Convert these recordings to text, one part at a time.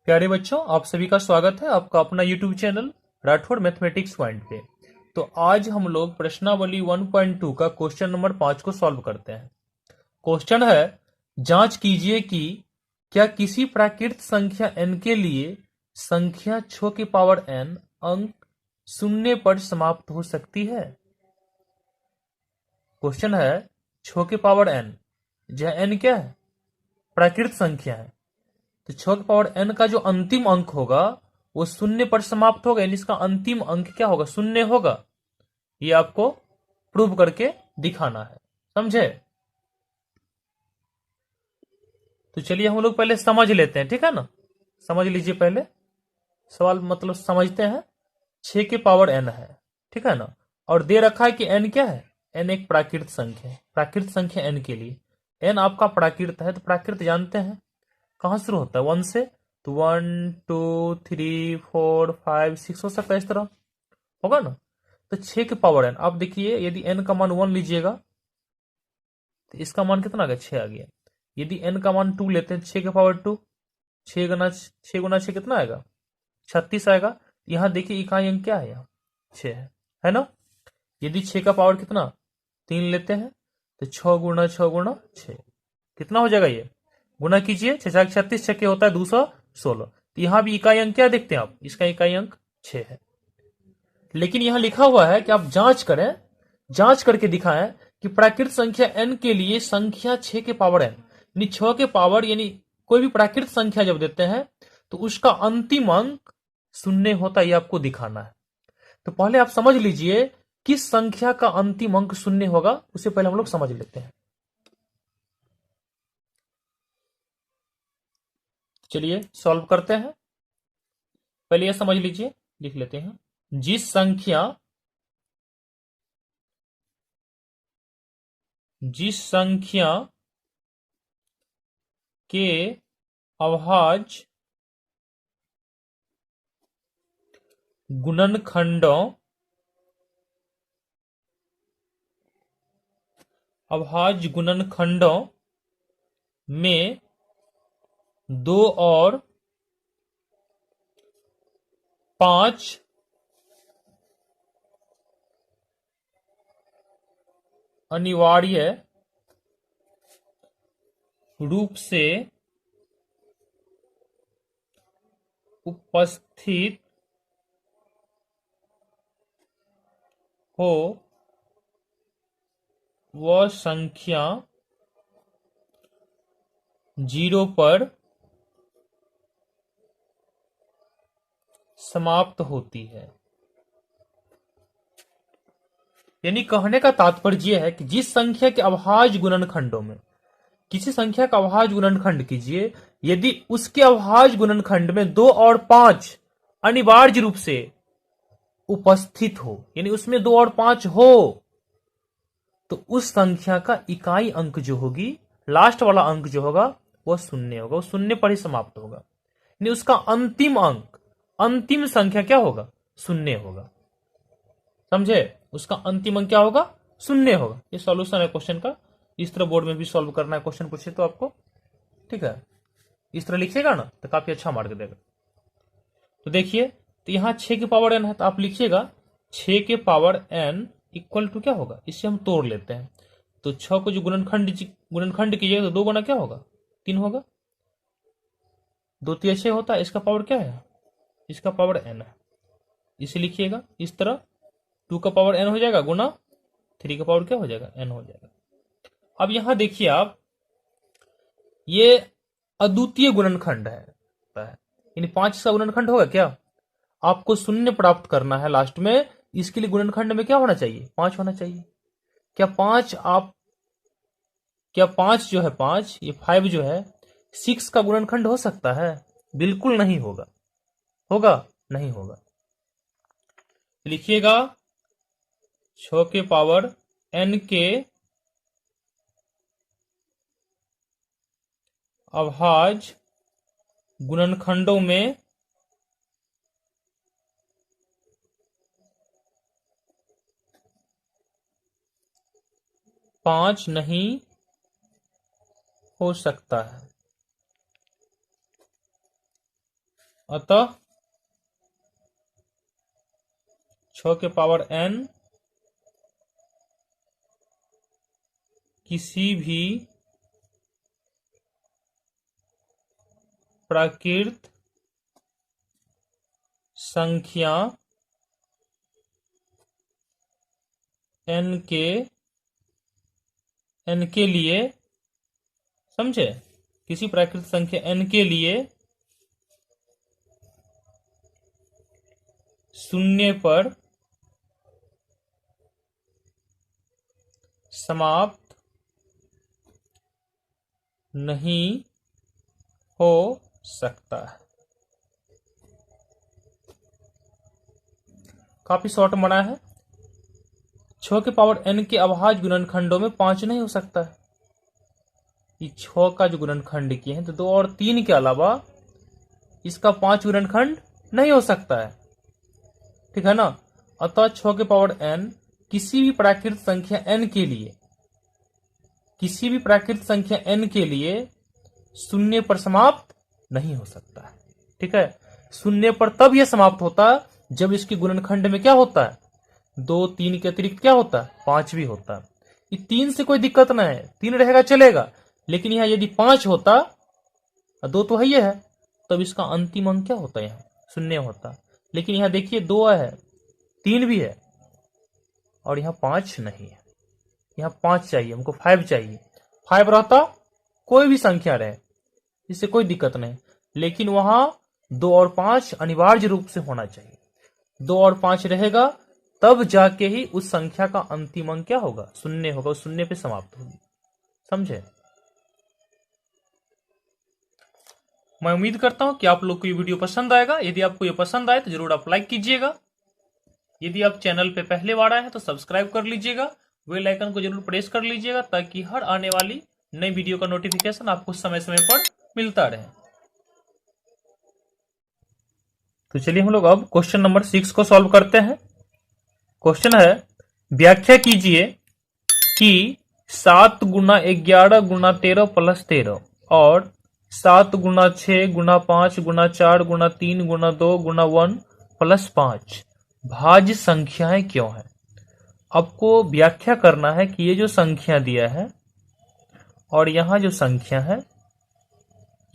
प्यारे बच्चों, आप सभी का स्वागत है आपका अपना YouTube channel Rathore mathematics point पे। तो आज हम लोग प्रश्नावली 1.2 का क्वेश्चन नंबर 5 को सॉल्व करते हैं। क्वेश्चन है, जांच कीजिए कि क्या किसी प्राकृत संख्या n के लिए संख्या 6 की पावर n अंक शून्य पर समाप्त हो सकती है। क्वेश्चन है 6 की पावर n, जहां n क्या है, प्राकृत संख्या है। तो 6 की पावर n का जो अंतिम अंक होगा वो शून्य पर समाप्त होगा, यानी इसका अंतिम अंक क्या होगा, शून्य होगा। ये आपको प्रूव करके दिखाना है, समझे। तो चलिए हम लोग पहले समझ लेते हैं, ठीक है ना। समझ लीजिए पहले सवाल, मतलब समझते हैं। 6 की पावर n है, ठीक है ना, और दे रखा है कि n क्या है, n एक प्राकृत संख्या है। प्राकृत संख्या n के लिए n आपका प्राकृत है, तो प्राकृत जानते हैं कहां शुरू होता है, 1 से। तो 1 2 3 4 5 6 हो सकता है, इस तरह होगा ना। तो 6 की पावर n, आप देखिए यदि n का मान 1 लीजिएगा तो इसका मान कितना आ गया, 6 आ गया। यदि n का मान 2 लेते हैं, 6 की पावर 2, 6 गुना 6 कितना आएगा, 36 आएगा। यहां देखिए इकाई अंक क्या है, यहाँ 6 है ना। यदि 6 का पावर कितना 3 लेते हैं तो 6 गुना 6 कितना हो जाएगा, ये गुना कीजिए, 6 छक्के होता है 216। तो यहां भी इकाई अंक क्या देखते हैं आप, इसका इकाई अंक 6 है। लेकिन यहां लिखा हुआ है कि आप जांच करें, जांच करके दिखाएं कि प्राकृत संख्या n के लिए संख्या 6 के पावर n, यानी 6 के पावर, यानी कोई भी प्राकृत संख्या जब देते हैं तो उसका अंतिम अंक शून्य होता है, ये आपको दिखाना है। तो पहले आप समझ लीजिए किस संख्या का अंतिम अंक शून्य होगा, उसे पहले हम लोग समझ लेते हैं। चलिए सॉल्व करते हैं। पहले यह समझ लीजिए, लिख लेते हैं। जिस संख्या जिस संख्या के अभाज्य गुणनखंडों में 2 और 5 अनिवार्य रूप से उपस्थित हो, वह संख्या 0 पर समाप्त होती है। यानी कहने का तात्पर्य यह है कि जिस संख्या के अभाज्य गुणनखंडों में, किसी संख्या का अभाज्य गुणनखंड कीजिए, यदि उसके अभाज्य गुणनखंड में 2 और 5 अनिवार्य रूप से उपस्थित हो, यानी उसमें 2 और 5 हो, तो उस संख्या का इकाई अंक जो होगी, लास्ट वाला अंक जो होगा वह शून्य होगा, वो शून्य पर ही समाप्त होगा। यानी उसका अंतिम अंक, अंतिम संख्या क्या होगा, शून्य होगा, समझे। उसका अंतिम अंक क्या होगा, शून्य होगा। ये सॉल्यूशन है क्वेश्चन का। इस तरह बोर्ड में भी सॉल्व करना है, क्वेश्चन पूछे तो आपको, ठीक है। इस तरह लिखिएगा ना तो काफी अच्छा मार्क देगा। तो देखिए, तो यहां 6 के पावर n है, तो आप लिखिएगा 6 के पावर n इक्वल टू क्या होगा, इससे हम तोड़ लेते हैं। तो 6 को जो गुणनखंड कीजिएगा तो 2 गुना क्या होगा, 3 होगा। 2 3 6 होता है, इसका पावर क्या है, इसका पावर n है। इसे लिखिएगा इस तरह, 2 का पावर n हो जाएगा गुना 3 का पावर क्या हो जाएगा, n हो जाएगा। अब यहां देखिए आप, ये अद्वितीय गुणनखंड है, यानी 5 का गुणनखंड होगा क्या, आपको शून्य प्राप्त करना है लास्ट में। इसके लिए गुणनखंड में क्या होना चाहिए, 5 होना चाहिए। क्या 5 आप, क्या 5 जो है, 5 ये 5 जो है 6 का गुणनखंड हो सकता है, बिल्कुल नहीं होगा। होगा, नहीं होगा। लिखिएगा 6 के पावर n के अभाज्य गुणनखंडों में 5 नहीं हो सकता है। अतः 6 के पावर n किसी भी प्राकृत संख्या n के लिए, समझे, किसी प्राकृत संख्या n के लिए शून्य पर समाप्त नहीं हो सकता है। काफी शॉर्ट बना है। 6 के पावर n के अभाज्य गुणनखंडों में 5 नहीं हो सकता है। ये 6 का जो गुणनखंड किए हैं तो 2 और 3 के अलावा इसका 5 गुणनखंड नहीं हो सकता है, ठीक है ना। अतः 6 के पावर n किसी भी प्राकृत संख्या n के लिए, किसी भी प्राकृत संख्या n के लिए शून्य पर समाप्त नहीं हो सकता है, ठीक है। शून्य पर तब यह समाप्त होता है जब इसके गुणनखंड में क्या होता है, 2 3 के अतिरिक्त क्या होता है, 5 भी होता है। ये 3 से कोई दिक्कत ना है, 3 रहेगा चलेगा, लेकिन यहाँ यदि 5 होता, 2 तो है ही है, तब इसका अंतिम अंक क्या होता है, यहाँ शून्य होता। लेकिन यहाँ देखिए 2 है, 3 भी है और यहाँ 5 नहीं है। यहाँ 5 चाहिए हमको, 5 चाहिए। 5 रहता कोई भी संख्या रहे, इससे कोई दिक्कत नहीं, लेकिन वहां 2 और 5 अनिवार्य रूप से होना चाहिए। 2 और 5 रहेगा तब जाके ही उस संख्या का अंतिम अंक क्या होगा, शून्य होगा, उस शून्य पे समाप्त होगी, समझे। मैं उम्मीद करता हूं कि आप लोग को ये वीडियो पसंद आएगा। यदि आपको ये पसंद आए तो जरूर आप लाइक कीजिएगा। यदि आप चैनल पे पहले बार आए हैं तो सब्सक्राइब कर लीजिएगा, बेल आइकन को जरूर प्रेस कर लीजिएगा ताकि हर आने वाली नई वीडियो का नोटिफिकेशन आपको समय समय पर मिलता रहे। तो चलिए हम लोग अब क्वेश्चन नंबर 6 को सॉल्व करते हैं। क्वेश्चन है, व्याख्या कीजिए कि 7 गुना 11 गुना 13 प्लस 13 और 7 गुना 6 गुना 5 गुना 4 गुना 3 गुना 2 गुना 1 प्लस 5 भाज्य संख्याएं क्यों है। आपको व्याख्या करना है कि ये जो संख्या दिया है और यहां जो संख्या है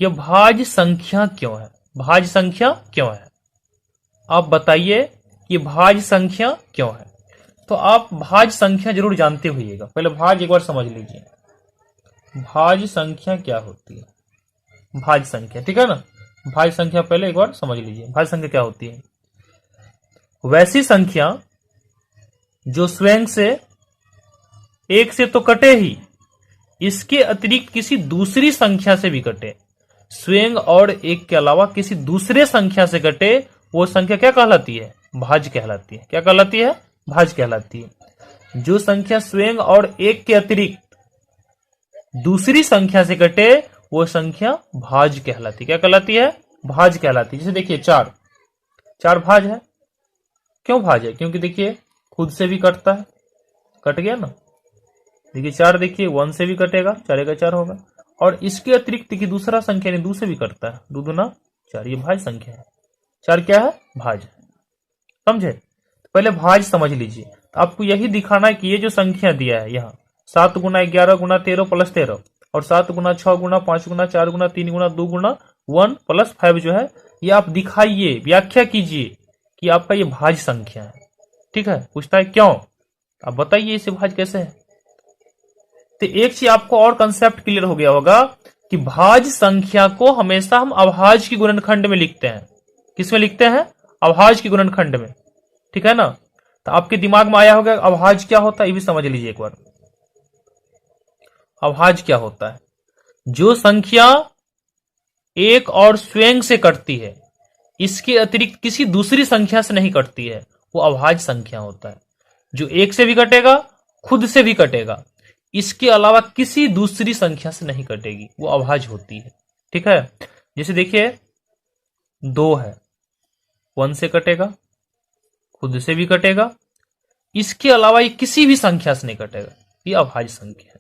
यह भाज्य संख्या क्यों है, भाज्य संख्या क्यों है। आप बताइए कि भाज्य संख्या क्यों है। तो आप भाज्य संख्या जरूर जानते होइएगा, पहले भाज्य एक बार समझ लीजिए, भाज्य संख्या क्या होती है। भाज्य संख्या, ठीक है ना, भाज्य संख्या पहले एक बार समझ लीजिए, भाज्य संख्या क्या होती है। वैसी संख्या जो स्वयं से 1 से तो कटे ही, इसके अतिरिक्त किसी दूसरी संख्या से भी कटे, स्वयं और 1 के अलावा किसी दूसरे संख्या से कटे, वो संख्या क्या कहलाती है, भाज्य कहलाती है। क्या कहलाती है, भाज्य कहलाती है। जो संख्या स्वयं और 1 के अतिरिक्त दूसरी संख्या से कटे वो संख्या भाज्य कहलाती है। क्या कहलाती है, भाज्य कहलाती है। जैसे देखिए 4 भाज्य है। क्यों भाज्य है, क्योंकि देखिए खुद से भी कटता है, कट गया ना। देखिए 4 देखिए 1 से भी कटेगा, 4 का 4 होगा, और इसके अतिरिक्त देखिए दूसरा संख्या नहीं 2 से भी कटता है, 2 दूना 4, ये भाज्य संख्या है। 4 क्या है, भाज्य, समझे। पहले भाज्य समझ लीजिए। तो आपको यही दिखाना है कि ये जो संख्या दिया है यहाँ 7 गुना 11 गुना 13 प्लस 13 और 7 गुना 6 गुना 5 गुना 4 गुना 3 गुना 2 गुना 1 प्लस 5 जो है, ये आप दिखाइए, व्याख्या कीजिए कि आपका ये भाज्य संख्या है, ठीक है। पूछता है क्यों, आप बताइए इसे भाज्य कैसे है। तो एक चीज आपको और कंसेप्ट क्लियर हो गया होगा कि भाज्य संख्या को हमेशा हम अभाज्य की गुणनखंड में लिखते हैं। किसमें लिखते हैं, अभाज्य की गुणनखंड में, ठीक है ना। तो आपके दिमाग में आया होगा अभाज्य क्या होता है, ये भी समझ लीजिए एक बार। अभाज्य क्या होता है, जो संख्या 1 और स्वयं से कटती है, इसके अतिरिक्त किसी दूसरी संख्या से नहीं कटती है, वो अभाज्य संख्या होता है। जो 1 से भी कटेगा, खुद से भी कटेगा, इसके अलावा किसी दूसरी संख्या से नहीं कटेगी, वो अभाज्य होती है, ठीक है। जैसे देखिए 2 है, 1 से कटेगा, खुद से भी कटेगा, इसके अलावा ये किसी भी संख्या से नहीं कटेगा, ये अभाज्य संख्या है।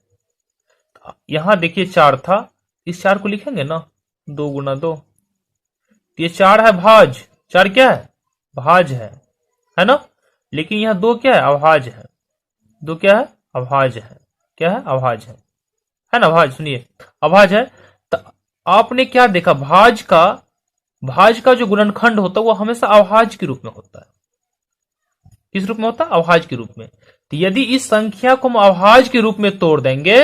यहां देखिए 4 था, इस 4 को लिखेंगे ना 2 गुना 2, ये 4 है भाज, 4 क्या है, भाज है ना। लेकिन यहाँ 2 क्या है, अभाज है। 2 क्या है, अभाज है। क्या है, अभाज है ना, भाज, सुनिए अभाज है। तो आपने क्या देखा, भाज का जो गुणनखंड होता है वो हमेशा अभाज के रूप में होता है। किस रूप में होता है, अभाज के रूप में। तो यदि इस संख्या को हम अभाज के रूप में तोड़ देंगे,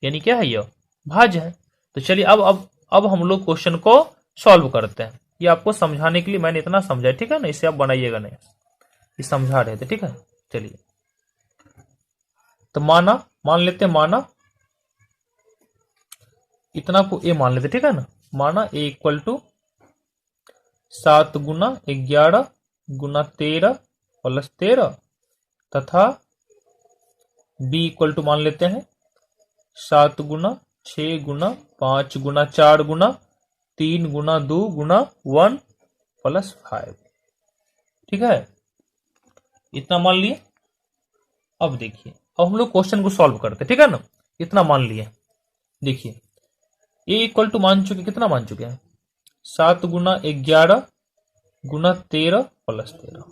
यानी क्या है, यह भाज है। तो चलिए अब हम लोग क्वेश्चन को सॉल्व करते हैं। ये आपको समझाने के लिए मैंने इतना समझाया, ठीक है ना, इसे आप बनाइएगा नहीं, ये समझा रहे थे, ठीक है। चलिए तो मान लेते हैं, माना इतना को ए मान लेते, ठीक है ना। माना ए इक्वल टू 7 गुना 11 गुना 13 प्लस 13 तथा बी इक्वल टू मान लेते हैं 7 गुना 6 गुना 5 गुना 4 गुना 3 गुना 2 गुना 1 प्लस 5, ठीक है, इतना मान लिए। अब देखिए, अब हम लोग क्वेश्चन को सॉल्व करते, ठीक है ना। इतना मान लिए, देखिए ए इक्वल टू मान चुके, कितना मान चुके हैं, 7 गुना 11 गुना 13 प्लस 13।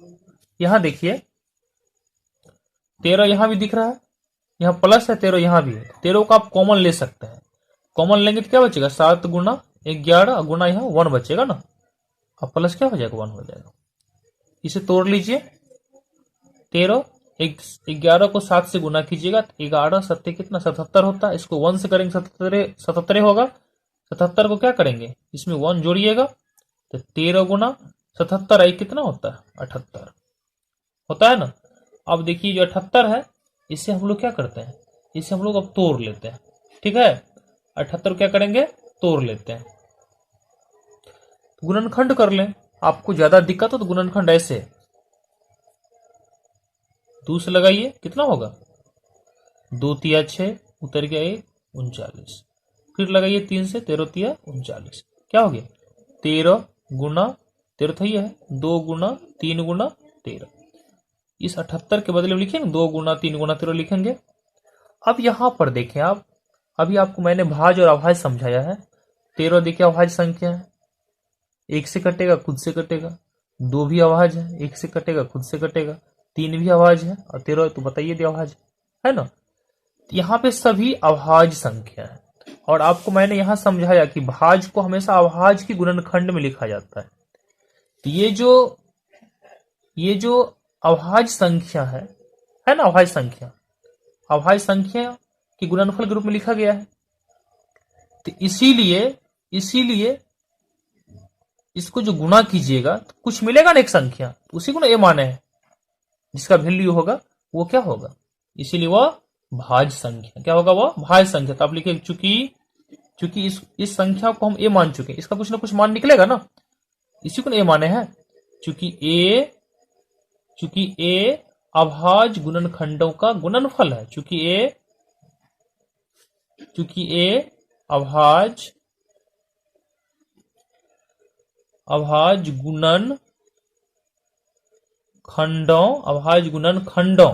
यहां देखिए 13 यहां भी दिख रहा है, यहां प्लस है, 13 यहां भी है। 13 को आप कॉमन ले सकते हैं, कॉमन लेंगे तो क्या बचेगा, 7 गुना 11 गुना यहाँ 1 बचेगा ना, अब प्लस क्या हो जाएगा, 1 हो जाएगा। इसे तोड़ लीजिए, 13 11 को 7 से गुना कीजिएगा, 11 सत्ते कितना, 77 होता है। इसको 1 से करेंगे 77 होगा। 77 को क्या करेंगे, इसमें 1 जोड़िएगा, तो 13 गुना 77 आई कितना होता है, 78 होता है ना। अब देखिए जो 78 है, इससे हम लोग क्या करते हैं, इसे हम लोग अब तोड़ लेते हैं, ठीक है। 78 क्या करेंगे, तोड़ लेते हैं, गुणनखंड कर लें। आपको ज्यादा दिक्कत हो तो गुणनखंड ऐसे 2 से लगाइए, कितना होगा, 2 तिया 6 उतर गया 1 39, फिर लगाइए 3 से, 13 तिया 39, क्या हो गया, 13 गुना 13 था, है 2 गुना 3 गुना 13। इस 78 के बदले में लिखेंगे 2 गुना 3 गुना 13 लिखेंगे। अब यहां पर देखें आप, अभी आपको मैंने भाज और अभाज समझाया है। 13 देखिए अभाज संख्या है, 1 से कटेगा खुद से कटेगा, 2 भी अभाज है, 1 से कटेगा खुद से कटेगा, 3 भी अभाज है, और 13 तो बताइए दे अभाज है ना। यहाँ पे सभी अभाज संख्या है, और आपको मैंने यहां समझाया कि भाज को हमेशा अभाज की गुणनखंड में लिखा जाता है। तो ये जो अभाज संख्या है ना, अभाज संख्या की गुणनफल के रूप में लिखा गया है। तो इसीलिए इसको जो गुणा कीजिएगा तो कुछ मिलेगा ना, एक संख्या, उसी को ना ए माने हैं, जिसका वैल्यू होगा वो क्या होगा, इसीलिए वह भाज संख्या, क्या होगा, वह भाज संख्या। तो आप लिखे चूंकि इस संख्या को हम ए मान चुके हैं, इसका कुछ ना कुछ मान निकलेगा ना, इसी को ना ए माने हैं। चूंकि ए अभाज गुणनखंडों का गुणनफल है, चूंकि ए अभाज गुणनखंडों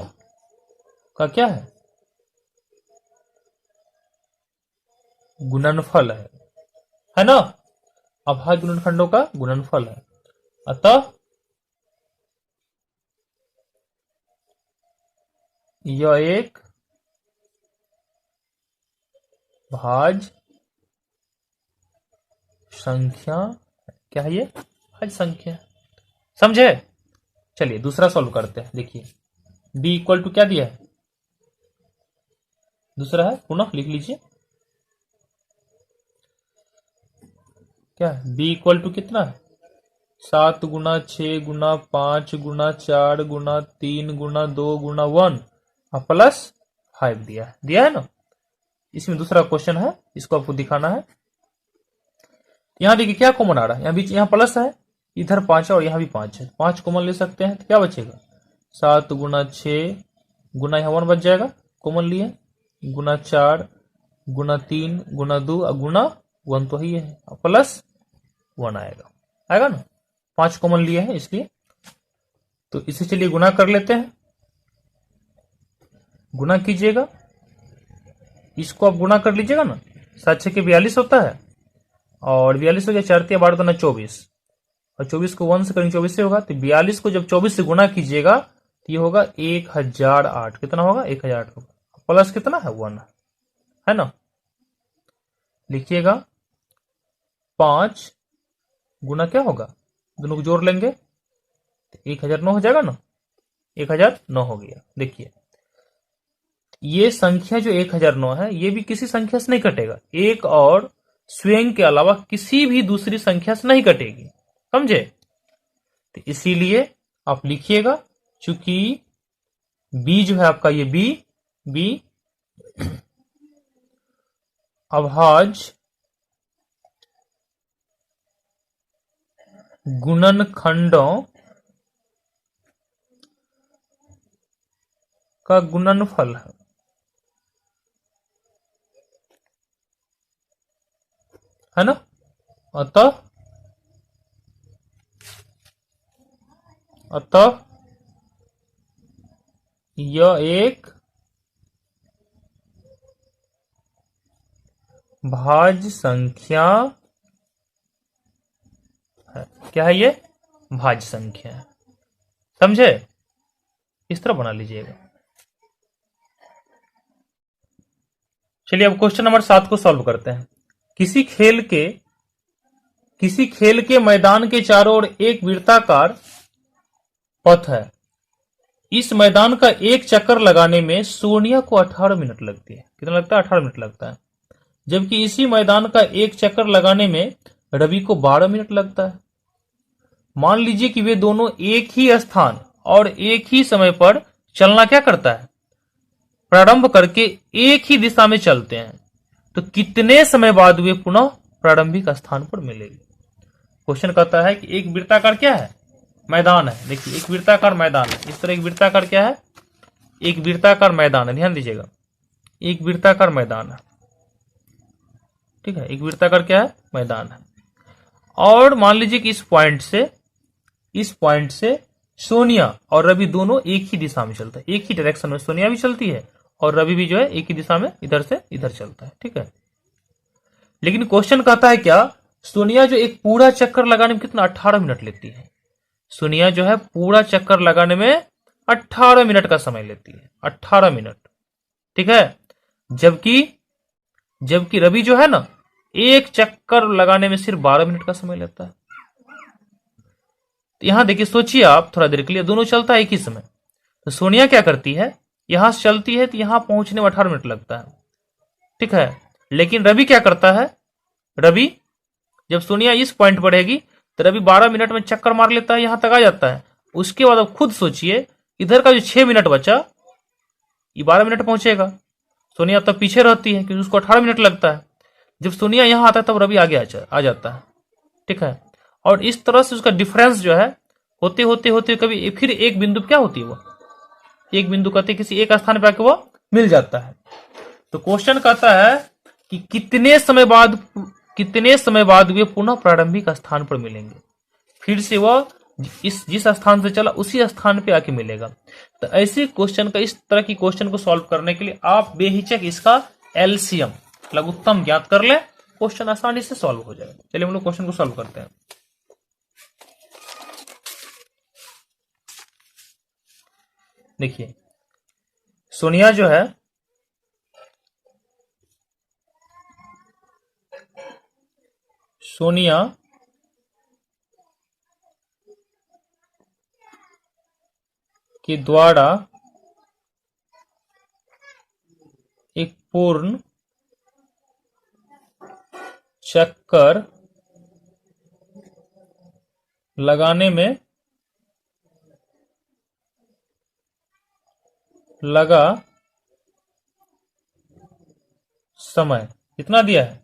का क्या है, गुणनफल है ना, अभाज गुणनखंडों का गुणनफल है। अतः यह एक भाज संख्या, क्या है ये, भाज संख्या, समझे। चलिए दूसरा सॉल्व करते हैं। देखिए b इक्वल टू क्या दिया है, दूसरा है, पुनः लिख लीजिए, क्या है, b इक्वल टू कितना है, 7 गुना 6 गुना 5 गुना 4 गुना 3 गुना 2 गुना 1 प्लस 5 दिया है ना। इसमें दूसरा क्वेश्चन है, इसको आपको दिखाना है। यहां देखिए क्या कॉमन आ रहा है, यहाँ बीच, यहाँ प्लस है, इधर 5 है और यहाँ भी 5 है, 5 कॉमन ले सकते हैं, तो क्या बचेगा, 7 गुना 6 गुना यहाँ 1 बच जाएगा, कॉमन लिए, गुना 4 गुना 3 गुना 2 गुना 1 तो ही है, प्लस 1 आएगा ना, 5 कॉमन लिए हैं इसलिए। तो इसे चलिए गुना कर लेते हैं, गुना कीजिएगा, इसको आप गुना कर लीजिएगा ना, 7 6 के 42 होता है, और 42 हो गया, 4 तिया 12 दूना 24, और 24 को 1 से करेंगे 24 से होगा, तो 42 को जब 24 से गुना कीजिएगा तो ये होगा 1008। कितना होगा? 1008 होगा, प्लस कितना है? 1 है ना। लिखिएगा 5 गुना क्या होगा, दोनों को जोड़ लेंगे तो 1009 हो जाएगा ना, 1009 हो गया। देखिए ये संख्या जो 1009 है ये भी किसी संख्या से नहीं कटेगा, एक और स्वयं के अलावा किसी भी दूसरी संख्या से नहीं कटेगी, समझे। तो इसीलिए आप लिखिएगा, चूंकि बी जो है आपका, ये बी अभाज्य गुणनखंडों का गुणनफल है ना। अतः यह एक भाज्य संख्या है। क्या है ये? भाज्य संख्या है, समझे। इस तरह बना लीजिएगा। चलिए अब क्वेश्चन नंबर 7 को सॉल्व करते हैं। किसी खेल के मैदान के चारों ओर एक वृत्ताकार पथ है। इस मैदान का एक चक्कर लगाने में सोनिया को 18 मिनट लगती है। कितना लगता है? 18 मिनट लगता है। जबकि इसी मैदान का एक चक्कर लगाने में रवि को 12 मिनट लगता है। मान लीजिए कि वे दोनों एक ही स्थान और एक ही समय पर चलना क्या करता है? प्रारंभ करके एक ही दिशा में चलते हैं, तो कितने समय बाद वे पुनः प्रारंभिक स्थान पर मिलेंगे? क्वेश्चन कहता है कि एक वृत्ताकार क्या है? मैदान है। देखिए एक वृत्ताकार मैदान है, इस तरह एक वृत्ताकार क्या है? एक वृत्ताकार मैदान है, ध्यान दीजिएगा, एक वृत्ताकार मैदान है, ठीक है। एक वृत्ताकार क्या है? मैदान है। और मान लीजिए कि इस पॉइंट से सोनिया और रवि दोनों एक ही दिशा में चलता है, एक ही डायरेक्शन में सोनिया भी चलती है और रवि भी जो है एक ही दिशा में इधर से इधर चलता है, ठीक है। लेकिन क्वेश्चन कहता है क्या? सोनिया जो एक पूरा चक्कर लगाने में कितना 18 मिनट लेती है। सोनिया जो है पूरा चक्कर लगाने में 18 मिनट का समय लेती है, 18 मिनट, ठीक है। जबकि रवि जो है ना एक चक्कर लगाने में सिर्फ 12 मिनट का समय लेता है। तो यहां देखिए, सोचिए आप थोड़ा देर के लिए, दोनों चलता है एक ही समय। तो सोनिया क्या करती है? यहां से चलती है तो यहां पहुंचने में 18 मिनट लगता है, ठीक है। लेकिन रवि क्या करता है? रवि जब सोनिया इस पॉइंट पर रहेगी तो रवि 12 मिनट में चक्कर मार लेता है, यहां तक आ जाता है। उसके बाद अब खुद सोचिए, इधर का जो 6 मिनट बचा ये 12 मिनट पहुंचेगा। सोनिया तब पीछे रहती है क्योंकि उसको 18 मिनट लगता है। जब सोनिया यहां आता है तब रवि आगे आ जाता है, ठीक है। और इस तरह से उसका डिफरेंस जो है होते होते होते कभी फिर एक बिंदु क्या होती है, वो एक बिंदु कहते किसी एक स्थान पे आके वो मिल जाता है। तो क्वेश्चन कहता है कि कितने समय बाद वे पुनः प्रारंभिक स्थान पर मिलेंगे। फिर से वह जिस स्थान से चला उसी स्थान पे आके मिलेगा। तो ऐसे क्वेश्चन का, इस तरह की क्वेश्चन को सॉल्व करने के लिए आप बेहिचक इसका एलसीएम लघुत्तम ज्ञात कर ले, क्वेश्चन आसानी से सॉल्व हो जाएगा। चलिए हम लोग क्वेश्चन को सॉल्व करते हैं। देखिए सोनिया जो है के द्वारा एक पूर्ण चक्कर लगाने में लगा समय कितना दिया है?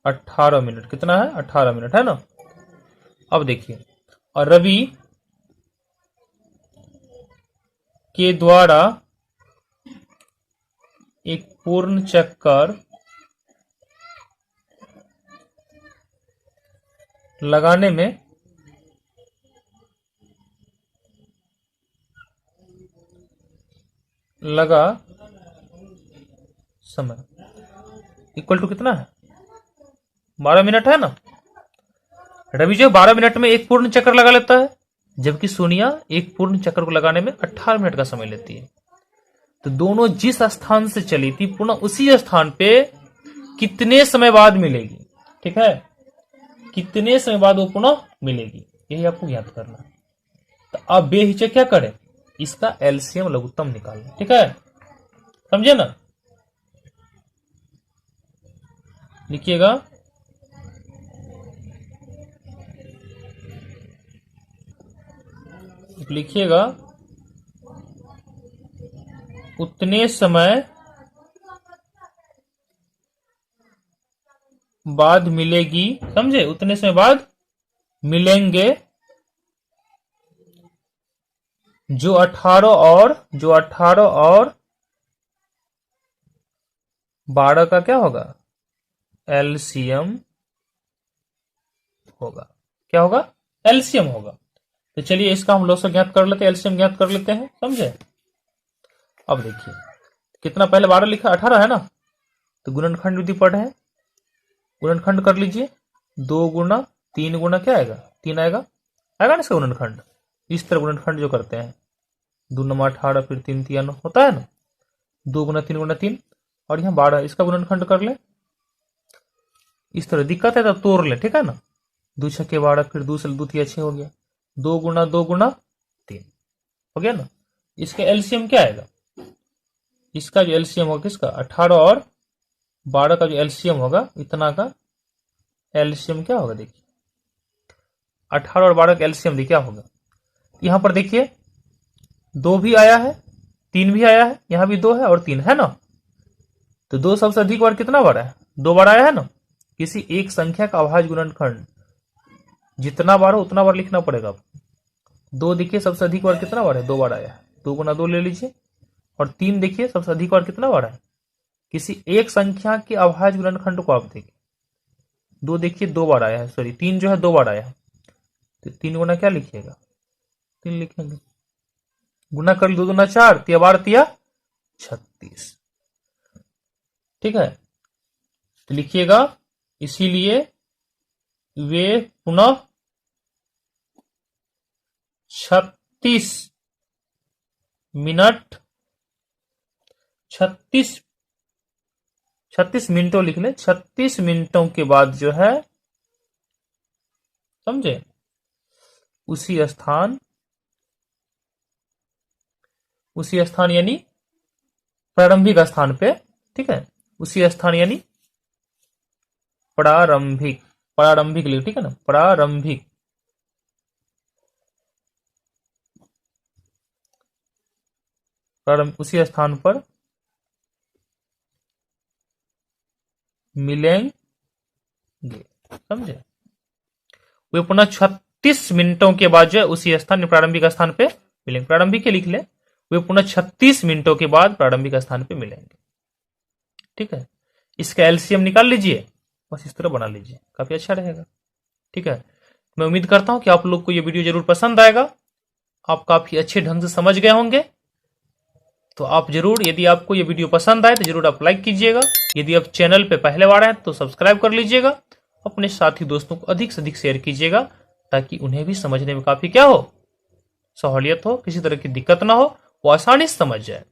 18 मिनट। कितना है? 18 मिनट, है ना। अब देखिए, और रवि के द्वारा एक पूर्ण चक्कर लगाने में लगा समय इक्वल टू कितना है? 12 मिनट है ना। रवि जो 12 मिनट में एक पूर्ण चक्कर लगा लेता है, जबकि सोनिया एक पूर्ण चक्कर को लगाने में 18 मिनट का समय लेती है। तो दोनों जिस स्थान से चली थी पुनः उसी स्थान पे कितने समय बाद मिलेगी, ठीक है, कितने समय बाद वो पुनः मिलेगी, यही आपको ज्ञात करना है। तो आप बेहिचक क्या करें, इसका एलसीएम लघुत्तम निकालें, ठीक है, समझे ना। लिखिएगा लिखिएगा उतने समय बाद मिलेगी, समझे, उतने समय बाद मिलेंगे जो 18 और 12 का क्या होगा, एलसीएम होगा। क्या होगा, एलसीएम होगा। तो चलिए इसका हम लोग से ज्ञात कर लेते हैं, एलसीएम ज्ञात कर लेते हैं, समझे। अब देखिए कितना, पहले 12 लिखा, 18 है ना, तो गुणनखंड विधि पढ़े हैं, गुणनखंड कर लीजिए। 2 गुना 3 गुना क्या आएगा, 3 आएगा ना इसका गुणनखंड। इस तरह गुणनखंड जो करते हैं, 2 नमा 18 फिर 3 तिया होता है ना, 2 गुना 3 गुना 3, और यहाँ 12, इसका गुणनखंड कर ले। इस तरह दिक्कत है तो तोड़ ले, ठीक है ना, 2 छक्के 12 फिर 2 से 2 तिया 6 हो गया, 2 गुना 3 हो गया ना। इसका एलसीएम क्या आएगा, इसका जो एलसीएम होगा किसका, 18 और 12 का जो एलसीएम होगा, इतना का एलसीएम क्या होगा, देखिए 18 और 12 का एलसीएम देखिए क्या होगा। यहां पर देखिए 2 भी आया है, 3 भी आया है, यहां भी 2 है और 3 है ना। तो 2 सबसे अधिक बार कितना बार है, 2 बार आया है ना। किसी एक संख्या का अभाज्य गुणनखंड जितना बार हो उतना बार लिखना पड़ेगा आपको। 2 देखिए सबसे अधिक बार कितना बार है, 2 बार आया है, 2 गुना 2 ले लीजिए। और 3 देखिए सबसे अधिक बार कितना बार है, किसी एक संख्या के अभाज्य गुणनखंड को आप देखिए, 2 देखिए 2 बार आया है, सॉरी 3 जो है 2 बार आया है। तो 3 गुना क्या लिखिएगा, 3 लिखेंगे, गुना कर 2 दूना 4, तिया 12 तिया 36, ठीक है। तो लिखिएगा इसीलिए वे पुनः 36 मिनट 36 मिनटों लिख ले, 36 मिनटों के बाद जो है, समझे, उसी स्थान यानी प्रारंभिक स्थान पे, ठीक है, उसी स्थान यानी प्रारंभिक लिख, ठीक है ना, प्रारंभिक उसी स्थान पर मिलेंगे, समझे। वे पुनः 36 मिनटों के बाद जो है उसी स्थान प्रारंभिक स्थान पे मिलेंगे, प्रारंभिक के लिख ले, वे पुनः 36 मिनटों के बाद प्रारंभिक स्थान पे मिलेंगे, ठीक है। इसका एलसीएम निकाल लीजिए, बस इस तरह बना लीजिए, काफी अच्छा रहेगा, ठीक है। मैं उम्मीद करता हूं कि आप लोग को यह वीडियो जरूर पसंद आएगा, आप काफी अच्छे ढंग से समझ गए होंगे। तो आप जरूर, यदि आपको ये वीडियो पसंद आए तो जरूर आप लाइक कीजिएगा, यदि आप चैनल पे पहले बार आए तो सब्सक्राइब कर लीजिएगा, अपने साथी दोस्तों को अधिक से अधिक शेयर कीजिएगा, ताकि उन्हें भी समझने में काफी क्या हो, सहूलियत हो, किसी तरह की दिक्कत ना हो, वो आसानी से समझ जाए।